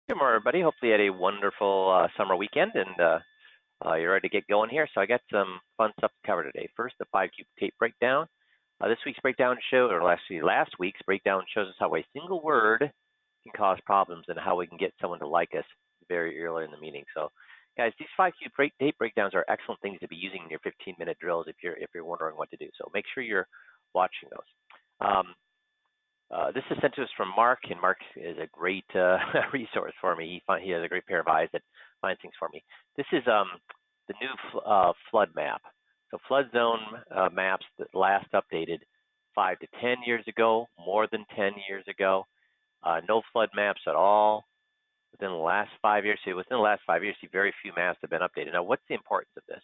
Good morning, everybody. Hopefully, you had a wonderful summer weekend and you're ready to get going here. So, I got some fun stuff to cover today. First, the 5-cube tape breakdown. This week's breakdown show, or last week's breakdown shows us how a single word can cause problems and how we can get someone to like us very early in the meeting. So, guys, these 5-cube tape breakdowns are excellent things to be using in your 15-minute drills if you're wondering what to do. So, make sure you're watching those. This is sent to us from Mark, and Mark is a great resource for me. He has a great pair of eyes that find things for me. This is the new flood map. So flood zone maps that last updated 5 to 10 years ago, more than 10 years ago. No flood maps at all within the last 5 years. So within the last 5 years, see very few maps have been updated. Now, what's the importance of this?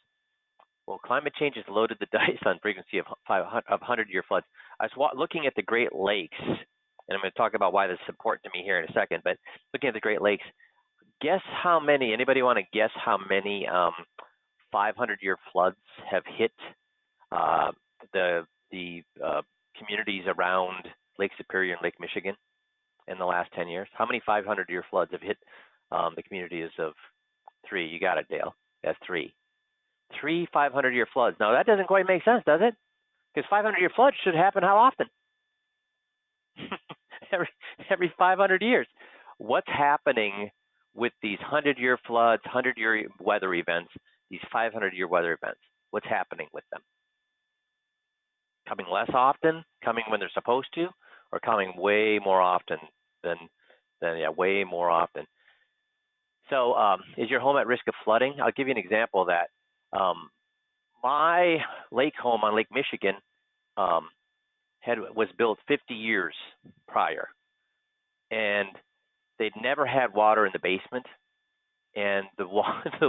Well, climate change has loaded the dice on frequency of 100-year floods. I was looking at the Great Lakes, and I'm going to talk about why this is important to me here in a second, but looking at the Great Lakes, guess how many, anybody want to guess how many 500-year floods have hit the communities around Lake Superior and Lake Michigan in the last 10 years? How many 500-year floods have hit the communities of three? You got it, Dale. That's three. 500-year floods. Now, that doesn't quite make sense, does it? Because 500-year floods should happen how often? every 500 years. What's happening with these 100-year floods, 100-year weather events, these 500-year weather events? What's happening with them? Coming less often, coming when they're supposed to, or coming way more often than way more often. So is your home at risk of flooding? I'll give you an example of that. My lake home on Lake Michigan was built 50 years prior, and they'd never had water in the basement. And the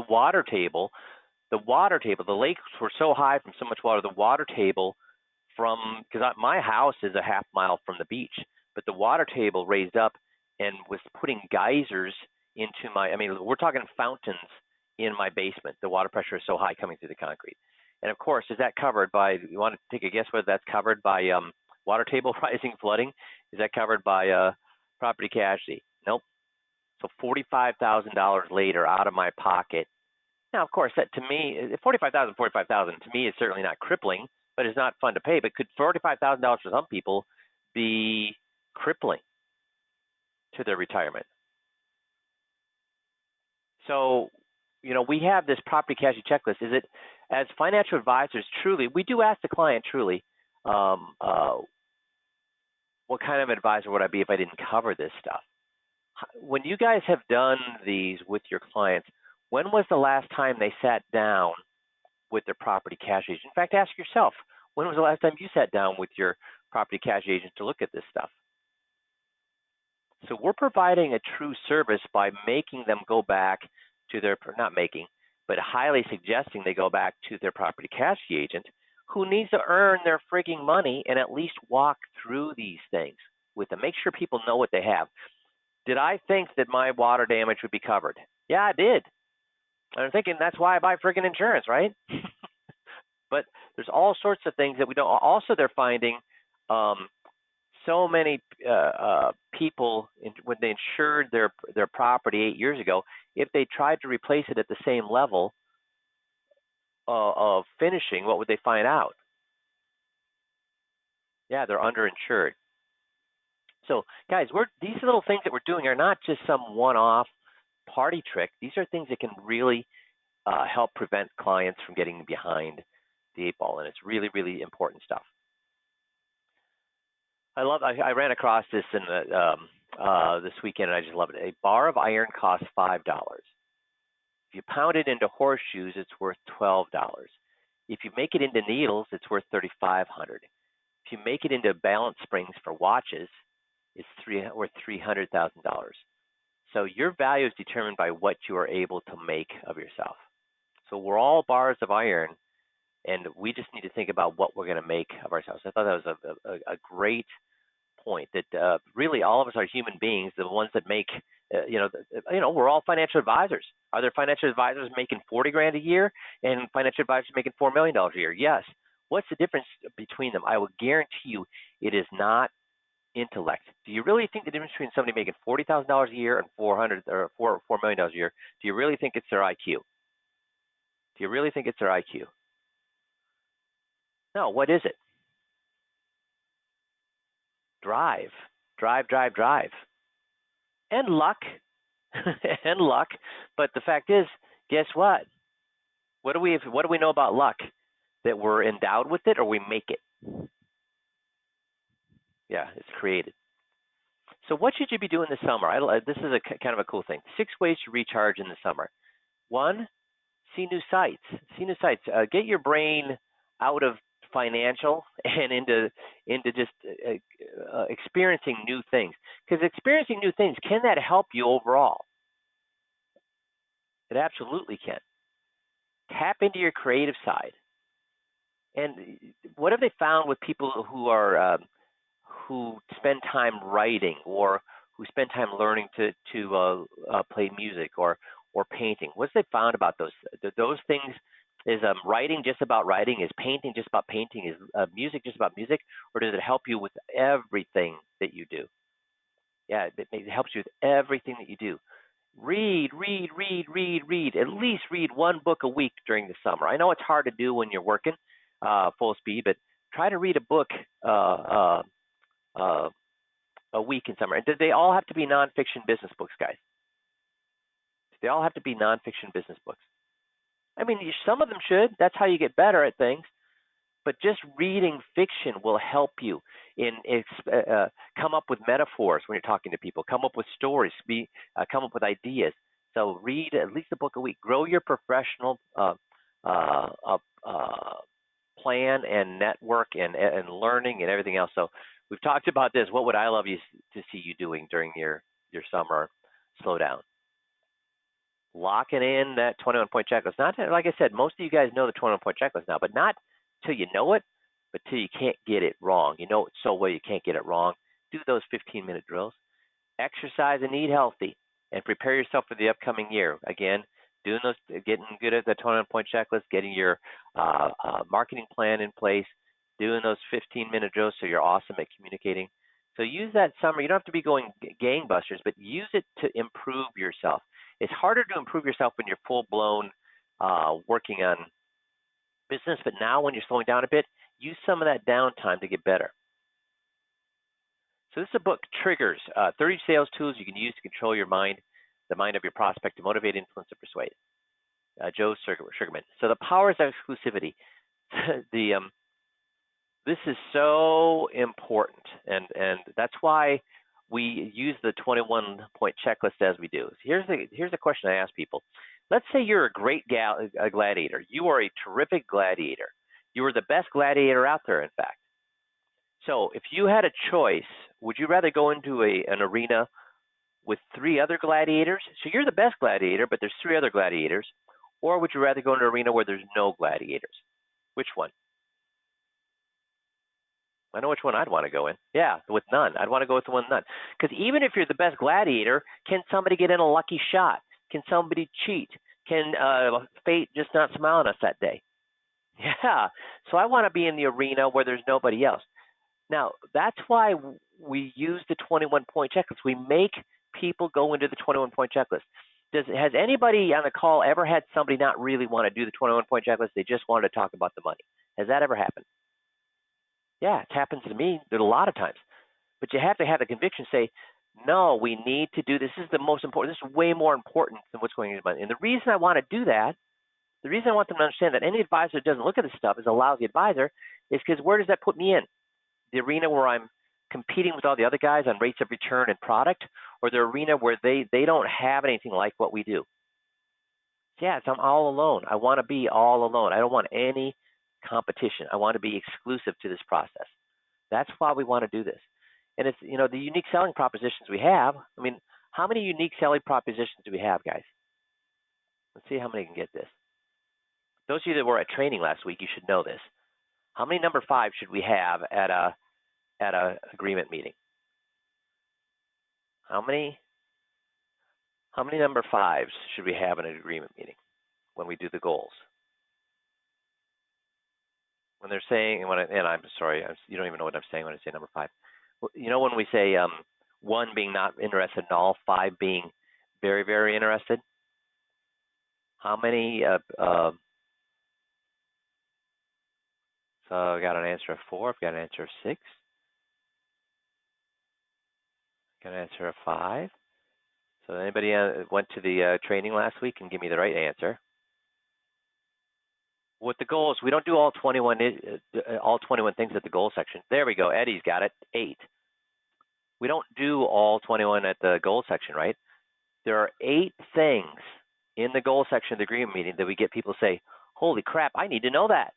water table, the lakes were so high from so much water. The water table because my house is a half mile from the beach, but the water table raised up and was putting geysers into we're talking fountains in my basement. The water pressure is so high coming through the concrete. And of course, is that covered by, you want to take a guess whether that's covered by water table rising flooding? Is that covered by property casualty? Nope. So $45,000 later out of my pocket. Now, of course, that to me, $45,000 to me is certainly not crippling, but it's not fun to pay. But could $45,000 for some people be crippling to their retirement? So, we have this property casualty checklist. Is it, as financial advisors, truly, we do ask the client truly, what kind of advisor would I be if I didn't cover this stuff? When you guys have done these with your clients, when was the last time they sat down with their property casualty agent? In fact, ask yourself, when was the last time you sat down with your property casualty agent to look at this stuff? So we're providing a true service by making them go back to but highly suggesting they go back to their property casualty agent, who needs to earn their frigging money and at least walk through these things with them. Make sure people know what they have. Did I think that my water damage would be covered? Yeah, I did. I'm thinking that's why I buy frigging insurance, right? But there's all sorts of things that we don't. Also, they're finding so many people, when they insured their property 8 years ago, if they tried to replace it at the same level of finishing, what would they find out? Yeah, they're underinsured. So, guys, these little things that we're doing are not just some one-off party trick. These are things that can really help prevent clients from getting behind the 8 ball, and it's really, really important stuff. I ran across this in this weekend, and I just love it. A bar of iron costs $5. If you pound it into horseshoes, it's worth $12. If you make it into needles, it's worth $3,500. If you make it into balance springs for watches, it's worth $300,000. So your value is determined by what you are able to make of yourself. So we're all bars of iron, and we just need to think about what we're going to make of ourselves. I thought that was a great point, that really all of us are human beings, the ones that make, we're all financial advisors. Are there financial advisors making $40,000 a year and financial advisors making $4 million a year? Yes. What's the difference between them? I will guarantee you it is not intellect. Do you really think the difference between somebody making $40,000 a year and $4 million a year? Do you really think it's their IQ? Do you really think it's their IQ? No. What is it? Drive, drive, and luck, and luck. But the fact is, guess what? What do we know about luck? That we're endowed with it, or we make it? Yeah, it's created. So what should you be doing this summer? This is kind of a cool thing. 6 ways to recharge in the summer. 1, see new sights. See new sights. Get your brain out of financial and into just experiencing new things. Because experiencing new things, can that help you overall? It absolutely can. Tap into your creative side. And what have they found with people who spend time writing or who spend time learning to play music or painting? What's they found about those things? Is writing just about writing? Is painting just about painting? Is music just about music? Or does it help you with everything that you do? Yeah, it helps you with everything that you do. Read. At least read 1 book a week during the summer. I know it's hard to do when you're working full speed, but try to read a book a week in summer. And do they all have to be nonfiction business books, guys? They all have to be nonfiction business books. I mean, some of them should. That's how you get better at things. But just reading fiction will help you come up with metaphors when you're talking to people, come up with stories, come up with ideas. So read at least a book a week. Grow your professional plan and network and learning and everything else. So we've talked about this. What would I love you to see you doing during your summer slowdown? Locking in that 21-point checklist. Not like I said, most of you guys know the 21-point checklist now, but not till you know it, but till you can't get it wrong. You know it so well you can't get it wrong. Do those 15-minute drills. Exercise and eat healthy, and prepare yourself for the upcoming year. Again, doing those, getting good at the 21-point checklist, getting your marketing plan in place, doing those 15-minute drills so you're awesome at communicating. So use that summer. You don't have to be going gangbusters, but use it to improve yourself. It's harder to improve yourself when you're full-blown working on business, but now when you're slowing down a bit, use some of that downtime to get better. So this is a book, Triggers, 30 sales tools you can use to control your mind, the mind of your prospect, to motivate, influence, and persuade. Joe Sugarman. So the powers of exclusivity. This is so important, and that's why we use the 21-point checklist as we do. Here's the question I ask people. Let's say you're a great gladiator. You are a terrific gladiator. You are the best gladiator out there, in fact. So if you had a choice, would you rather go into an arena with 3 other gladiators? So you're the best gladiator, but there's 3 other gladiators. Or would you rather go into an arena where there's no gladiators? Which one? I know which one I'd want to go in. Yeah, with none. I'd want to go with the one with none. Because even if you're the best gladiator, can somebody get in a lucky shot? Can somebody cheat? Can fate just not smile on us that day? Yeah. So I want to be in the arena where there's nobody else. Now, that's why we use the 21-point checklist. We make people go into the 21-point checklist. Has anybody on the call ever had somebody not really want to do the 21-point checklist? They just wanted to talk about the money. Has that ever happened? Yeah, it happens to me a lot of times. But you have to have the conviction, say, no, we need to do this. This is the most important. This is way more important than what's going on in money. And the reason I want to do that, the reason I want them to understand that any advisor that doesn't look at this stuff is a lousy advisor, is because where does that put me in? The arena where I'm competing with all the other guys on rates of return and product, or the arena where they don't have anything like what we do? Yes, I'm all alone. I want to be all alone. I don't want any competition. I want to be exclusive to this process. That's why we want to do this. And it's, the unique selling propositions we have. I mean, how many unique selling propositions do we have, guys? Let's see how many can get this. Those of you that were at training last week, you should know this. How many number 5 should we have at a agreement meeting? How many number 5s should we have in an agreement meeting when we do the goals? When they're saying, and I'm sorry, you don't even know what I'm saying when I say number 5. You know, when we say 1 being not interested at all, 5 being very, very interested, how many, so I got an answer of 4, I've got an answer of 6, got an answer of 5. So anybody went to the training last week and give me the right answer? What the goals, we don't do all 21 things at the goal section. There we go. Eddie's got it. 8. We don't do all 21 at the goal section, right? There are 8 things in the goal section of the agreement meeting that we get people to say, holy crap, I need to know that.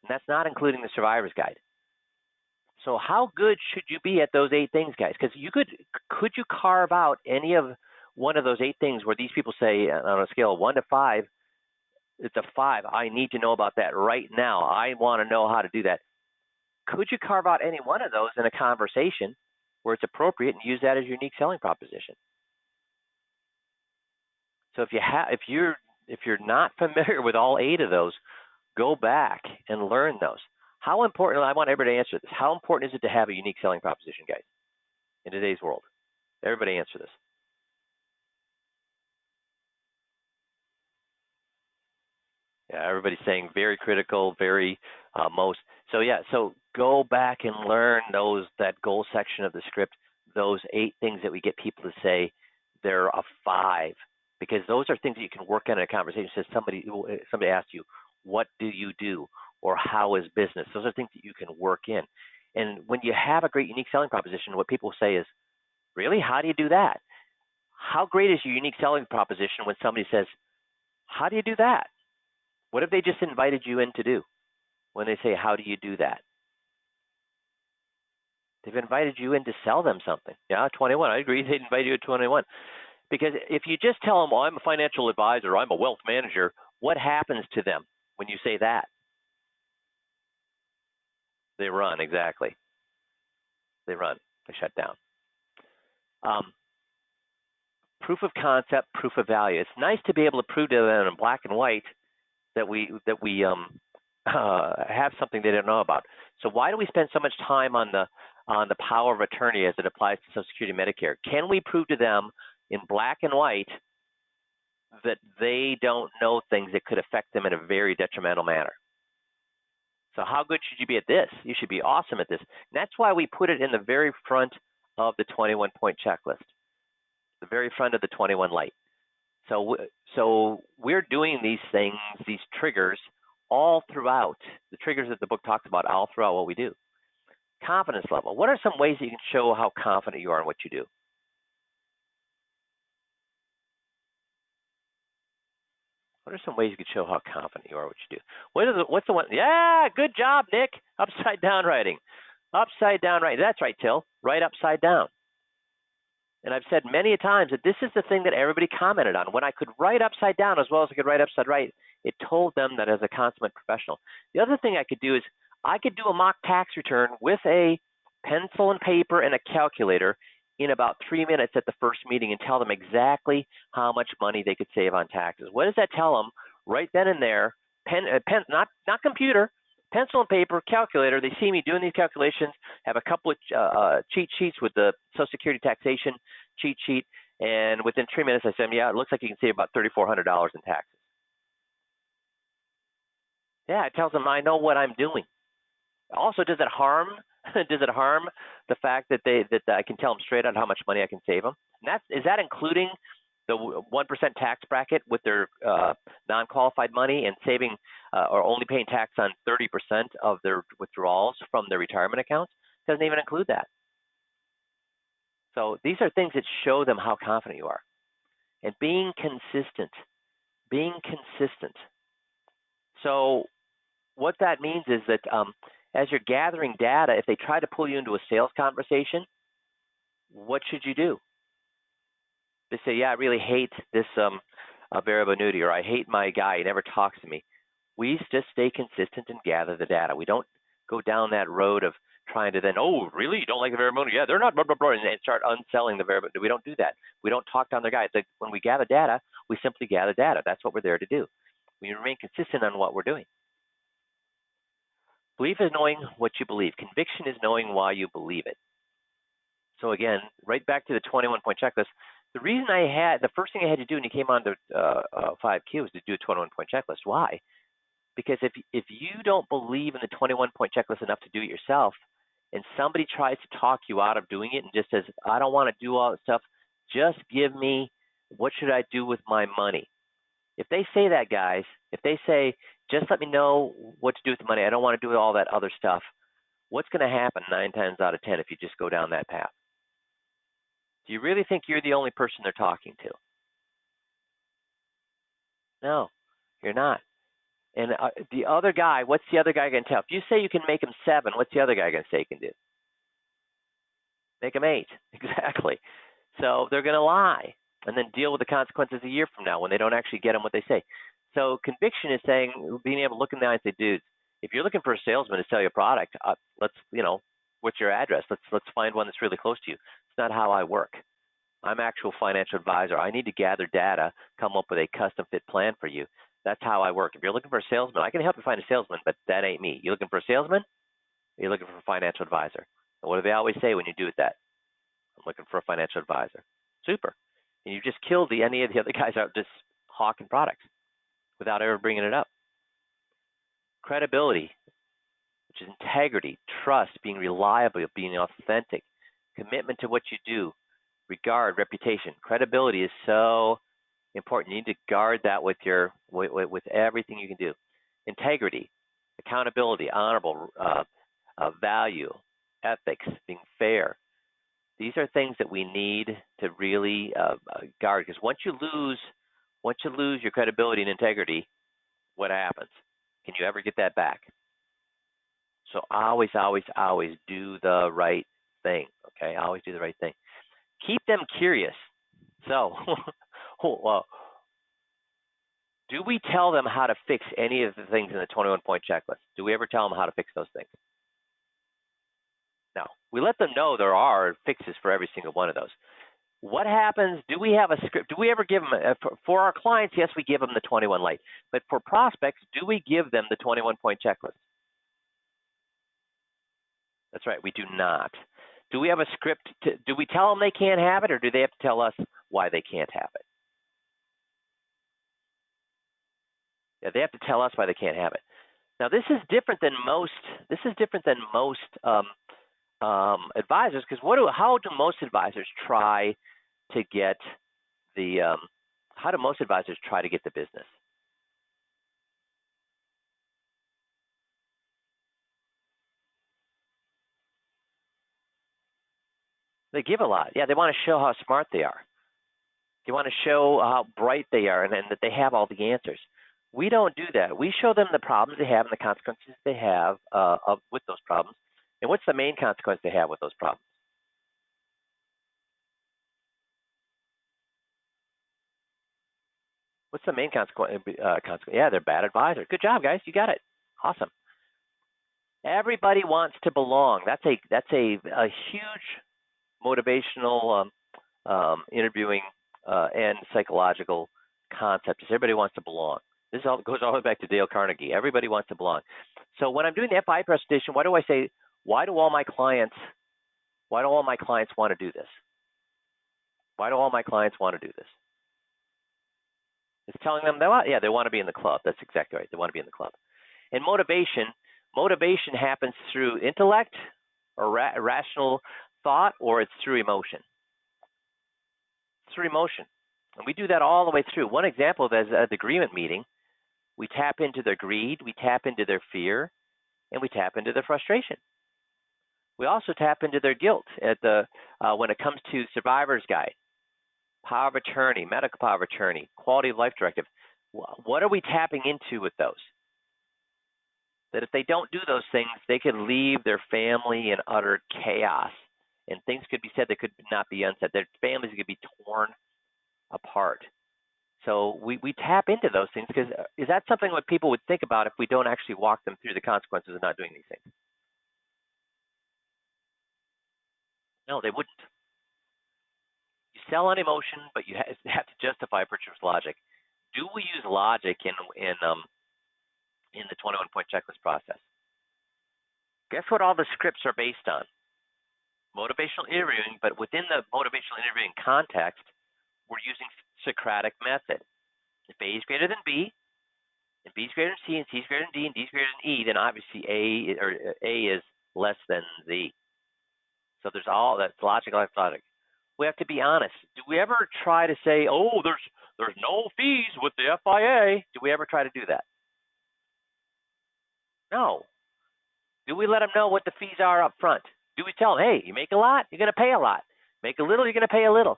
And that's not including the survivor's guide. So how good should you be at those 8 things, guys? Because could you carve out any of one of those 8 things where these people say on a scale of 1 to 5, it's a 5. I need to know about that right now. I want to know how to do that. Could you carve out any one of those in a conversation where it's appropriate and use that as your unique selling proposition? So if you're not familiar with all 8 of those, go back and learn those. How important? I want everybody to answer this. How important is it to have a unique selling proposition, guys, in today's world? Everybody answer this. Yeah, everybody's saying very critical, very most. So yeah, so go back and learn that goal section of the script, those 8 things that we get people to say they're a 5, because those are things that you can work on in a conversation. Says somebody asked you, what do you do, or how is business? Those are things that you can work in. And when you have a great unique selling proposition, what people say is, really, how do you do that? How great is your unique selling proposition when somebody says, how do you do that? What have they just invited you in to do when they say, how do you do that? They've invited you in to sell them something. Yeah, 21. I agree. They'd invite you at 21. Because if you just tell them, well, I'm a financial advisor, I'm a wealth manager, what happens to them when you say that? They run, exactly. They run. They shut down. Proof of concept, proof of value. It's nice to be able to prove to them in black and white that we have something they don't know about. So why do we spend so much time on the power of attorney as it applies to Social Security and Medicare? Can we prove to them in black and white that they don't know things that could affect them in a very detrimental manner? So how good should you be at this? You should be awesome at this. And that's why we put it in the very front of the 21-point checklist, the very front of the 21 light. So we're doing these things, these triggers, all throughout. The triggers that the book talks about all throughout what we do. Confidence level. What are some ways that you can show how confident you are in what you do? What are some ways you can show how confident you are in what you do? What's the one? Yeah, good job, Nick. Upside down writing. Upside down writing. That's right, Till. Write upside down. And I've said many a times that this is the thing that everybody commented on. When I could write upside down as well as I could write upside right, it told them that as a consummate professional. The other thing I could do is I could do a mock tax return with a pencil and paper and a calculator in about 3 minutes at the first meeting and tell them exactly how much money they could save on taxes. What does that tell them right then and there? Pen, not computer, pencil and paper, calculator. They see me doing these calculations, have a couple of cheat sheets with the Social Security taxation cheat sheet, and within 3 minutes I said, yeah, it looks like you can save about $3,400 in taxes. Yeah, it tells them I know what I'm doing. Also, does it harm? Does it harm the fact that I can tell them straight out how much money I can save them? And is that including the 1% tax bracket with their non-qualified money and saving or only paying tax on 30% of their withdrawals from their retirement accounts? Doesn't even include that. So these are things that show them how confident you are. And being consistent. Being consistent. So what that means is that as you're gathering data, if they try to pull you into a sales conversation, what should you do? They say, yeah, I really hate this variable annuity, or I hate my guy, he never talks to me. We just stay consistent and gather the data. We don't go down that road of trying to then, oh, really? You don't like the variable annuity? Yeah, they're not, blah, blah, blah, and start unselling the variable. We don't do that. We don't talk down their guy. It's like when we gather data, we simply gather data. That's what we're there to do. We remain consistent on what we're doing. Belief is knowing what you believe. Conviction is knowing why you believe it. So again, right back to the 21-point checklist. The reason the first thing I had to do when you came on to 5Q was to do a 21-point checklist. Why? Because if you don't believe in the 21-point checklist enough to do it yourself, and somebody tries to talk you out of doing it and just says, I don't want to do all that stuff, just give me, what should I do with my money? If they say that, guys, if they say, just let me know what to do with the money, I don't want to do all that other stuff, what's going to happen 9 times out of 10 if you just go down that path? Do you really think you're the only person they're talking to? No, you're not. And the other guy, what's the other guy going to tell? If you say you can make him 7, what's the other guy going to say he can do? Make him 8. Exactly. So they're going to lie and then deal with the consequences a year from now when they don't actually get them what they say. So conviction is saying, being able to look in the eye and say, dude, if you're looking for a salesman to sell you a product, let's, what's your address? Let's find one that's really close to you. It's not how I work. I'm actual financial advisor. I need to gather data, come up with a custom fit plan for you. That's how I work. If you're looking for a salesman, I can help you find a salesman, but that ain't me. You looking for a salesman? Or you're looking for a financial advisor? And what do they always say when you do that? I'm looking for a financial advisor. Super. And you just killed any of the other guys out just hawking products without ever bringing it up. Credibility, which is integrity, trust, being reliable, being authentic, commitment to what you do, regard, reputation. Credibility is so important. You need to guard that with everything you can do. Integrity, accountability, honorable, value, ethics, being fair. These are things that we need to really guard, because once you lose your credibility and integrity, what happens? Can you ever get that back? So always, always, always do the right thing. Okay, always do the right thing. Keep them curious. So, do we tell them how to fix any of the things in the 21-point checklist? Do we ever tell them how to fix those things? No. We let them know there are fixes for every single one of those. What happens? Do we have a script? Do we ever give them, for our clients, yes, we give them the 21 light. But for prospects, do we give them the 21-point checklist? That's right, we do not. Do we have a script? Do we tell them they can't have it, or do they have to tell us why they can't have it? Yeah, they have to tell us why they can't have it. Now, this is different than most. Advisors, because how do most advisors try to get the business? They give a lot. Yeah, they want to show how smart they are. They want to show how bright they are and that they have all the answers. We don't do that. We show them the problems they have and the consequences they have with those problems. And what's the main consequence they have with those problems? What's the main consequence? Yeah, they're bad advisors. Good job, guys. You got it. Awesome. Everybody wants to belong. That's a huge motivational interviewing and psychological concept. Is everybody wants to belong. This goes all the way back to Dale Carnegie. Everybody wants to belong. So when I'm doing the FI presentation, what do I say? Why do all my clients want to do this? Why do all my clients want to do this? It's telling them that, they want to be in the club. That's exactly right. They want to be in the club. And motivation happens through intellect or rational thought, or it's through emotion. It's through emotion. And we do that all the way through. One example of that is at the agreement meeting, we tap into their greed, we tap into their fear, and we tap into their frustration. We also tap into their guilt at when it comes to survivor's guide, power of attorney, medical power of attorney, quality of life directive. What are we tapping into with those? That if they don't do those things, they could leave their family in utter chaos, and things could be said that could not be unsaid. Their families could be torn apart. So we tap into those things, because is that something what people would think about if we don't actually walk them through the consequences of not doing these things? No, they wouldn't. You sell on emotion, but you have to justify purchase logic. Do we use logic in the 21-point checklist process? Guess what all the scripts are based on? motivational interviewing, but within the motivational interviewing context, we're using Socratic method. If A is greater than B, and B is greater than C, and C is greater than D, and D is greater than E, then obviously A is less than Z. So there's all that's logic. We have to be honest. Do we ever try to say, oh, there's no fees with the FIA? Do we ever try to do that? No. Do we let them know what the fees are up front? Do we tell them, hey, you make a lot, you're going to pay a lot. Make a little, you're going to pay a little.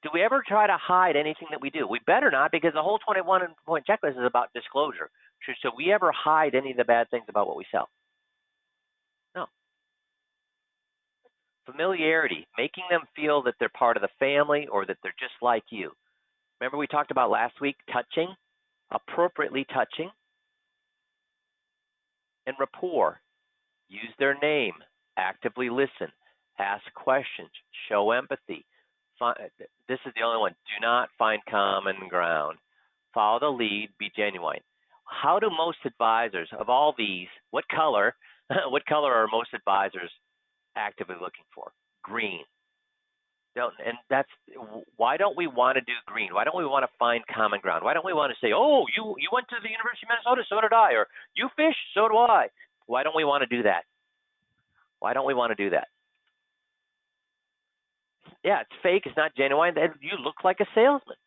Do we ever try to hide anything that we do? We better not, because the whole 21-point checklist is about disclosure. So we ever hide any of the bad things about what we sell? No. Familiarity, making them feel that they're part of the family or that they're just like you. Remember we talked about last week, touching, appropriately touching, and rapport. Use their name, actively listen, ask questions, show empathy. This is the only one. Do not find common ground. Follow the lead, be genuine. How do most advisors of all these, what color are most advisors actively looking for? Green. And that's why don't we want to do green? Why don't we want to find common ground? Why don't we want to say, oh, you went to the University of Minnesota, so did I, or you fish, so do I. Why don't we want to do that? Why don't we want to do that? Yeah, it's fake. It's not genuine. You look like a salesman.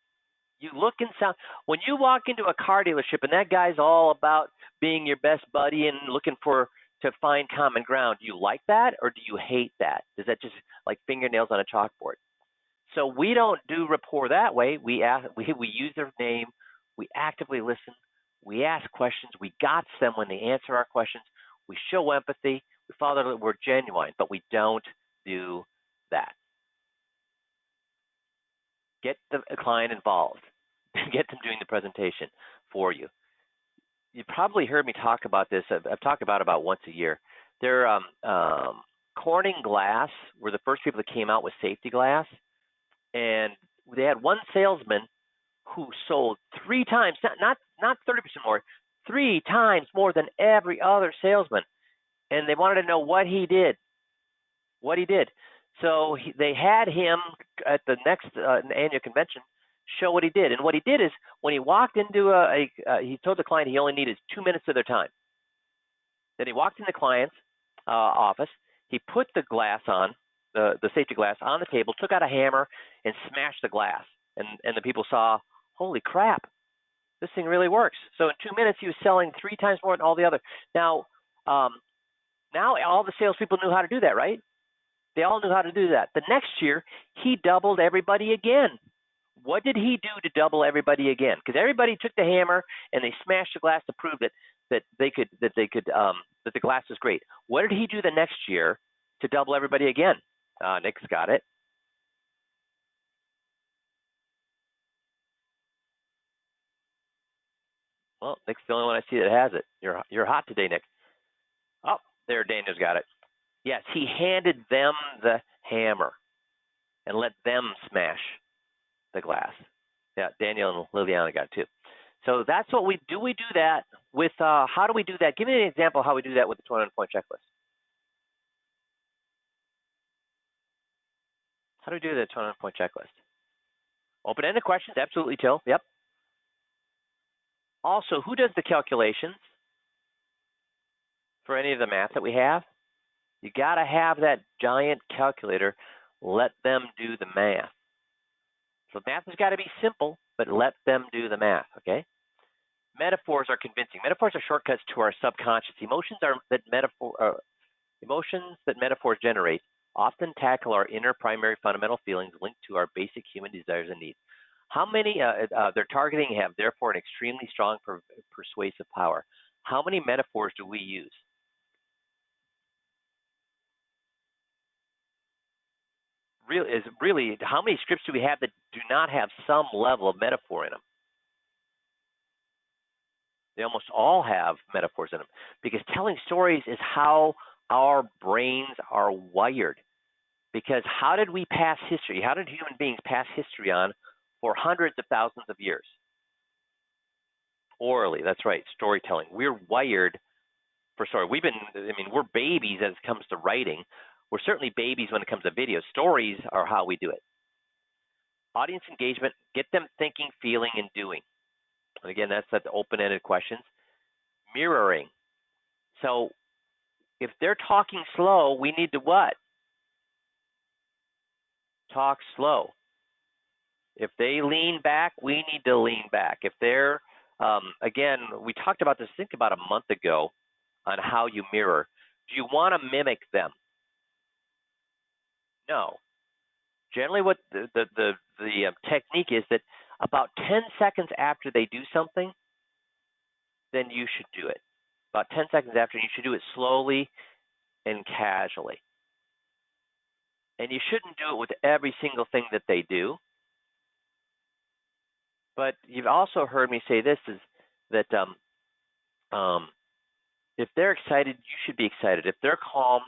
You look and sound. When you walk into a car dealership and that guy's all about being your best buddy and looking to find common ground, do you like that or do you hate that? Is that just like fingernails on a chalkboard? So we don't do rapport that way. We use their name. We actively listen. We ask questions. We got them when they answer our questions. We show empathy. We follow that we're genuine, but we don't do that. Get the client involved. Get them doing the presentation for you. You probably heard me talk about this. I've talked about once a year. Corning Glass were the first people that came out with safety glass, and they had one salesman who sold 3 times, not 30% more, 3 times more than every other salesman. And they wanted to know what he did. So they had him at the next annual convention show what he did. And what he did is when he walked into he told the client he only needed 2 minutes of their time. Then he walked in the client's office. He put the glass on, the safety glass on the table, took out a hammer and smashed the glass. And the people saw, holy crap, this thing really works. So in 2 minutes, he was selling 3 times more than all the other. Now all the salespeople knew how to do that, right? They all knew how to do that. The next year, he doubled everybody again. What did he do to double everybody again? Because everybody took the hammer and they smashed the glass to prove that the glass was great. What did he do the next year to double everybody again? Nick's got it. Well, Nick's the only one I see that has it. You're hot today, Nick. Oh, there, Daniel's got it. Yes, he handed them the hammer and let them smash the glass. Yeah, Daniel and Liliana got it too. So that's what we do. We do that with, how do we do that? Give me an example of how we do that with the 21-point checklist. How do we do the 21-point checklist? Open-ended questions, absolutely, Till. Yep. Also, who does the calculations for any of the math that we have? You got to have that giant calculator. Let them do the math. So math has got to be simple, but let them do the math, okay? Metaphors are convincing. Metaphors are shortcuts to our subconscious. Emotions that metaphors generate often tackle our inner primary fundamental feelings linked to our basic human desires and needs. How many they're targeting have therefore an extremely strong persuasive power. How many metaphors do we use? Really, how many scripts do we have that do not have some level of metaphor in them? They almost all have metaphors in them, because telling stories is how our brains are wired. Because how did we pass history? How did human beings pass history on for hundreds of thousands of years? Orally, that's right, storytelling. We're wired for story. We're babies as it comes to writing. We're certainly babies when it comes to video. Stories are how we do it. Audience engagement, get them thinking, feeling, and doing. And again, that's the open-ended questions. Mirroring. So if they're talking slow, we need to what? Talk slow. If they lean back, we need to lean back. If they're, again, we talked about this, I think about a month ago, on how you mirror. Do you want to mimic them? No. Generally, what the technique is that about 10 seconds after they do something, then you should do it. About 10 seconds after, you should do it slowly and casually. And you shouldn't do it with every single thing that they do. But you've also heard me say this, is that if they're excited, you should be excited. If they're calm,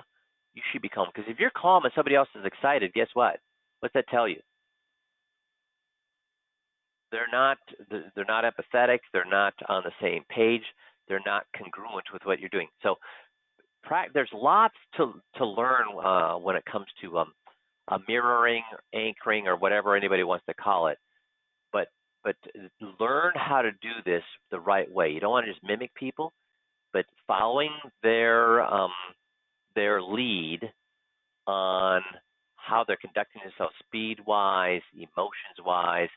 you should be calm. Because if you're calm and somebody else is excited, guess what? What's that tell you? They're not empathetic. They're not on the same page. They're not congruent with what you're doing. So there's lots to learn when it comes to mirroring, anchoring, or whatever anybody wants to call it. But learn how to do this the right way. You don't want to just mimic people, but following their lead on how they're conducting themselves, speed-wise, emotions-wise,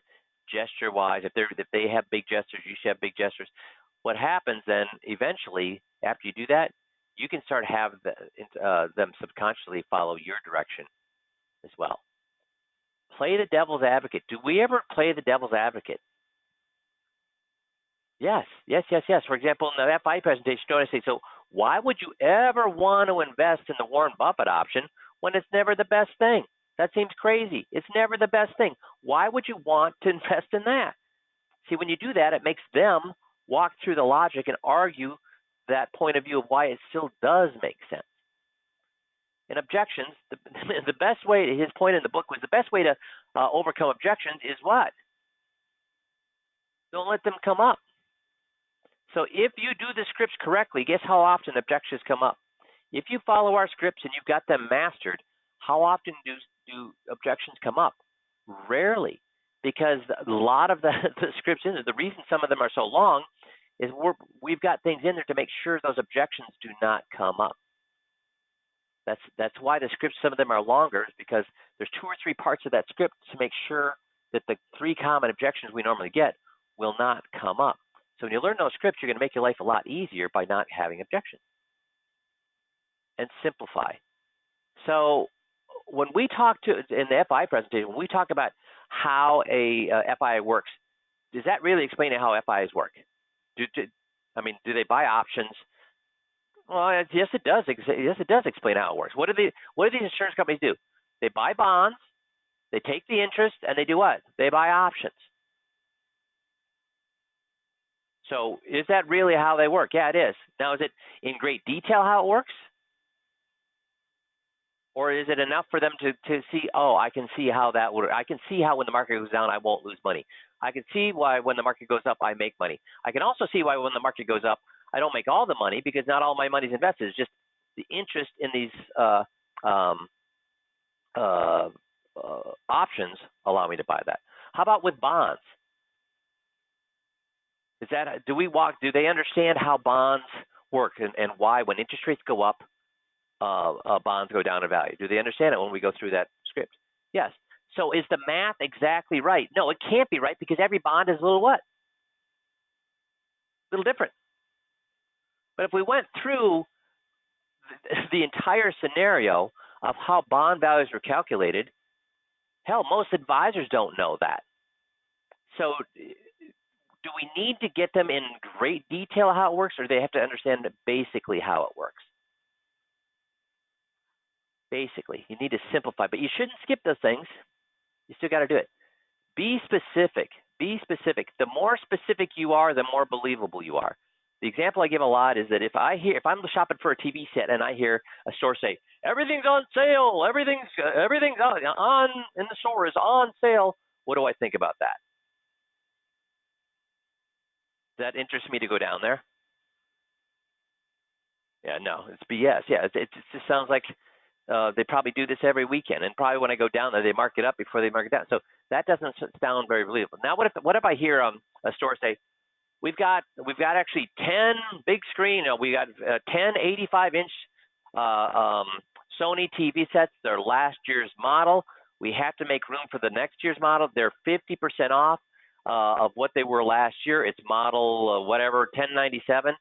gesture-wise. If they have big gestures, you should have big gestures. What happens then, eventually, after you do that, you can start have them subconsciously follow your direction as well. Play the devil's advocate. Do we ever play the devil's advocate? Yes. For example, in the FI presentation, I say, so why would you ever want to invest in the Warren Buffett option when it's never the best thing? That seems crazy. It's never the best thing. Why would you want to invest in that? See, when you do that, it makes them walk through the logic and argue that point of view of why it still does make sense. In objections, the best way, his point in the book was the best way to overcome objections is what? Don't let them come up. So if you do the scripts correctly, guess how often objections come up? If you follow our scripts and you've got them mastered, how often do objections come up? Rarely, because a lot of the scripts in there, the reason some of them are so long is we've got things in there to make sure those objections do not come up. That's why the scripts, some of them are longer, is because there's 2 or 3 parts of that script to make sure that the 3 common objections we normally get will not come up. So when you learn those scripts, you're going to make your life a lot easier by not having objections. And simplify. So when we talk in the FI presentation, when we talk about how a FI works, does that really explain how FIs work? Do they buy options? Well, yes, it does. Yes, it does explain how it works. What do these insurance companies do? They buy bonds, they take the interest, and they do what? They buy options. So is that really how they work? Yeah, it is. Now, is it in great detail how it works? Or is it enough for them to see, oh, I can see how that would, I can see how when the market goes down, I won't lose money. I can see why when the market goes up, I make money. I can also see why when the market goes up, I don't make all the money because not all my money is invested. It's just the interest in these options allow me to buy that. How about with bonds? Do they understand how bonds work and why when interest rates go up, bonds go down in value? Do they understand it when we go through that script? Yes. So is the math exactly right? No, it can't be right because every bond is a little what? A little different. But if we went through the entire scenario of how bond values were calculated, hell, most advisors don't know that. So do we need to get them in great detail how it works, or do they have to understand basically how it works? Basically, you need to simplify, but you shouldn't skip those things. You still got to do it. Be specific. Be specific. The more specific you are, the more believable you are. The example I give a lot is that if I'm shopping for a TV set and I hear a store say everything's on sale, everything's on in the store is on sale, what do I think about that? Does that interest me to go down there? Yeah, no, it's BS. Yeah, it just sounds like they probably do this every weekend, and probably when I go down there, they mark it up before they mark it down. So that doesn't sound very believable. Now, what if I hear a store say, we've got actually 10 big screen, we got 10 85-inch Sony TV sets. They're last year's model. We have to make room for the next year's model. They're 50% off of what they were last year. It's model whatever 1097,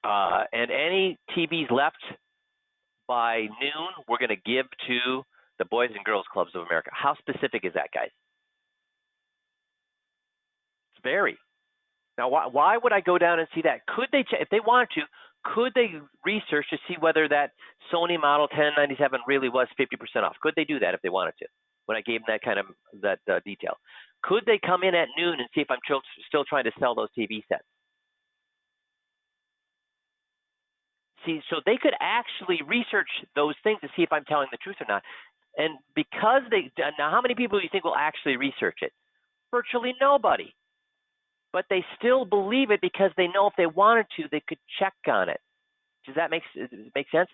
and any TVs left by noon, we're going to give to the Boys and Girls Clubs of America. How specific is that, guys? It's very. Now, why would I go down and see that? Could they, if they wanted to, could they research to see whether that Sony model 1097 really was 50% off? Could they do that if they wanted to? When I gave them that kind of detail, could they come in at noon and see if I'm still trying to sell those TV sets? See, so they could actually research those things to see if I'm telling the truth or not. And because now how many people do you think will actually research it? Virtually nobody. But they still believe it because they know if they wanted to, they could check on it. Does that make sense?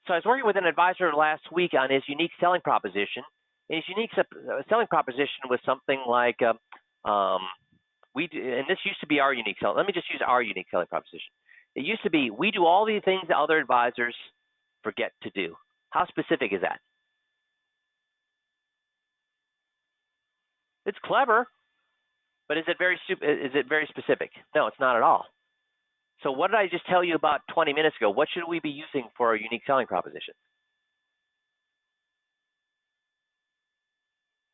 So I was working with an advisor last week on his unique selling proposition. And his unique selling proposition was something like, and this used to be our unique selling. Let me just use our unique selling proposition. It used to be, we do all the things that other advisors forget to do. How specific is that? It's clever, but is it very specific? No, it's not at all. So what did I just tell you about 20 minutes ago? What should we be using for our unique selling proposition?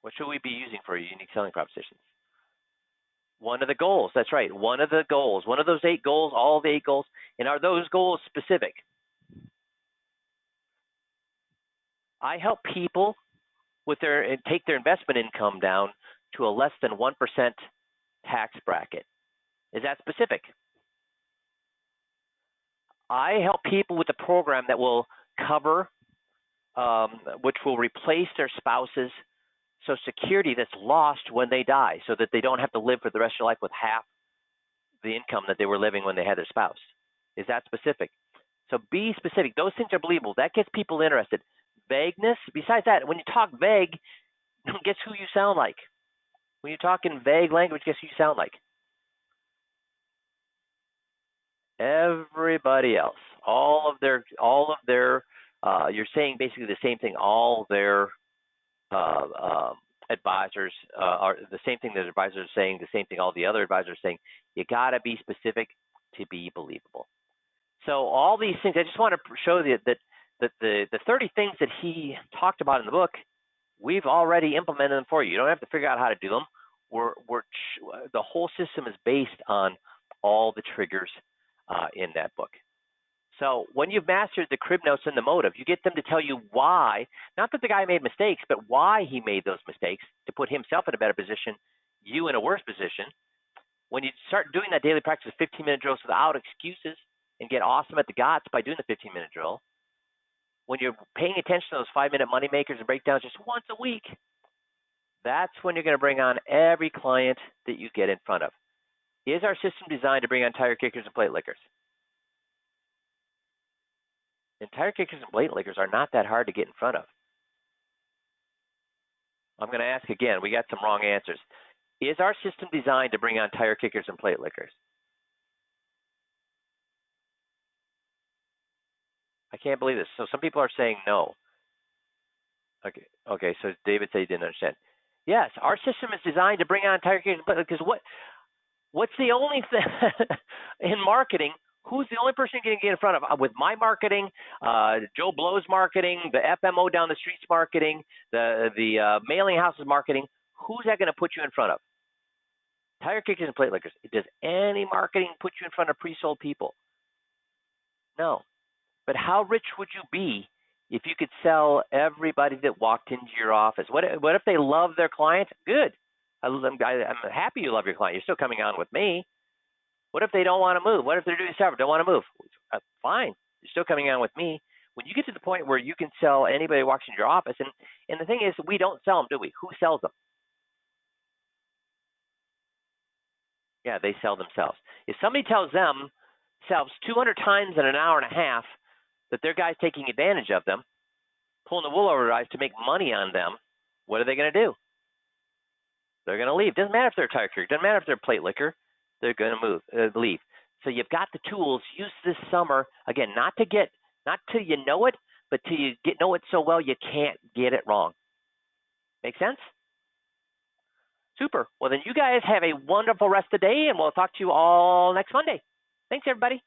What should we be using for our unique selling propositions? One of the goals, that's right, one of the goals, one of those 8 goals, all the 8 goals, and are those goals specific? I help people with take their investment income down to a less than 1% tax bracket. Is that specific? I help people with a program that will cover, which will replace their spouse's Social Security that's lost when they die, so that they don't have to live for the rest of their life with half the income that they were living when they had their spouse. Is that specific? So be specific. Those things are believable. That gets people interested. Vagueness, besides that, when you talk vague, guess who you sound like? When you talk in vague language, guess who you sound like? Everybody else. All of their, you're saying basically the same thing. All their advisors are the same thing that advisors are saying, the same thing all the other advisors are saying. You got to be specific to be believable. So all these things, I just want to show you that the 30 things that he talked about in the book, we've already implemented them for you. You don't have to figure out how to do them. The whole system is based on all the triggers in that book. So when you've mastered the crib notes and the motive, you get them to tell you why, not that the guy made mistakes, but why he made those mistakes to put himself in a better position, you in a worse position. When you start doing that daily practice of 15-minute drills without excuses and get awesome at the GOTS by doing the 15-minute drill, when you're paying attention to those 5-minute money makers and breakdowns just once a week, that's when you're going to bring on every client that you get in front of. Is our system designed to bring on tire kickers and plate lickers? And tire kickers and plate lickers are not that hard to get in front of. I'm going to ask again. We got some wrong answers. Is our system designed to bring on tire kickers and plate lickers? I can't believe this. So some people are saying no. Okay. So David said he didn't understand. Yes, our system is designed to bring on tire kickers and plate lickers. Because what's the only thing in marketing? Who's the only person you can get in front of? With my marketing, Joe Blow's marketing, the FMO down the streets marketing, the mailing houses marketing, who's that going to put you in front of? Tire kickers and plate lickers. Does any marketing put you in front of pre-sold people? No. But how rich would you be if you could sell everybody that walked into your office? What if they love their clients? Good. I'm happy you love your client. You're still coming on with me. What if they don't want to move? What if they're doing several, don't want to move? Fine. You're still coming on with me. When you get to the point where you can sell anybody who walks into your office, and the thing is, we don't sell them, do we? Who sells them? Yeah, they sell themselves. If somebody tells themselves 200 times in an hour and a half, that their guy's taking advantage of them, pulling the wool over their eyes to make money on them, what are they going to do? They're going to leave. Doesn't matter if they're a tire kicker. Doesn't matter if they're a plate licker. They're going to leave. So you've got the tools. Use this summer, again, not till you know it, but till you know it so well you can't get it wrong. Make sense? Super. Well, then you guys have a wonderful rest of the day, and we'll talk to you all next Monday. Thanks, everybody.